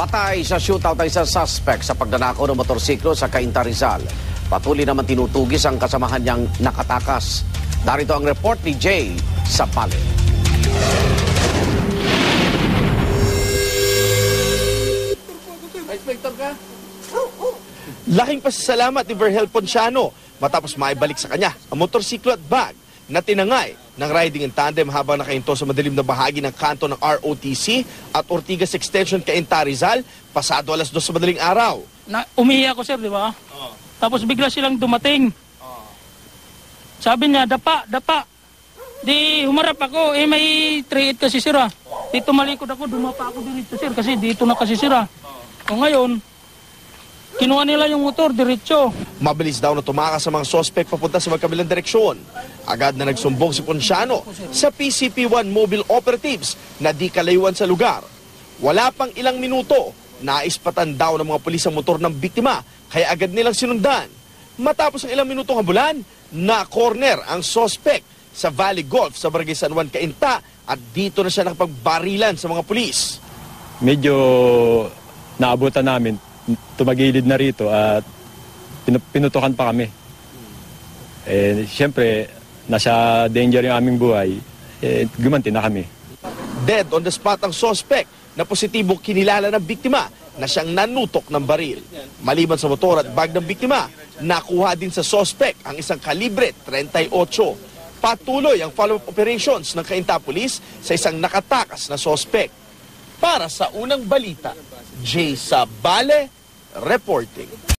Patay sa shootout ng isang suspect sa pagnanakaw ng motorsiklo sa Cainta, Rizal. Patuloy naman tinutugis ang kasamahan niyang nakatakas. Narito ang report ni Jay Sabale. Inspector ka? Laking pasasalamat ni Vergel Ponciano matapos maibalik sa kanya ang motorsiklo at bag na tinangay ng riding in tandem habang nakahinto sa madilim na bahagi ng kanto ng ROTC at Ortigas Extension Cainta, Rizal pasado alas 2 sa madaling araw. Umihi ako, sir, di ba? Tapos bigla silang dumating. Sabi niya, dapa. Di humarap ako, may 3-8 kasi sira. Di tumalikod ako, dumapa ako dito, sir, kasi dito na kasi sira. O ngayon, kinuha nila yung motor, diretso. Mabilis daw na tumakas sa mga sospek papunta sa magkabilang direksyon. Agad na nagsumbong si Ponciano sa PCP-1 mobile operatives na di kalayuan sa lugar. Wala pang ilang minuto, naispatan daw ng mga pulis ang motor ng biktima, kaya agad nilang sinundan. Matapos ang ilang minutong habulan, na-corner ang sospek sa Valley Golf sa Barangay San Juan, Cainta at dito na siya nakapagbarilan sa mga pulis. Medyo naabutan namin, tumagilid na rito at pinutukan pa kami. Siyempre, nasa danger yung aming buhay, gumanti na kami. Dead on the spot ang suspect na positibo kinilala ng biktima na siyang nanutok ng baril. Maliban sa motor at bag ng biktima, nakuha din sa suspect ang isang kalibre 38. Patuloy ang follow-up operations ng Cainta Police sa isang nakatakas na suspect. Para sa unang balita, Jay Sabale reporting.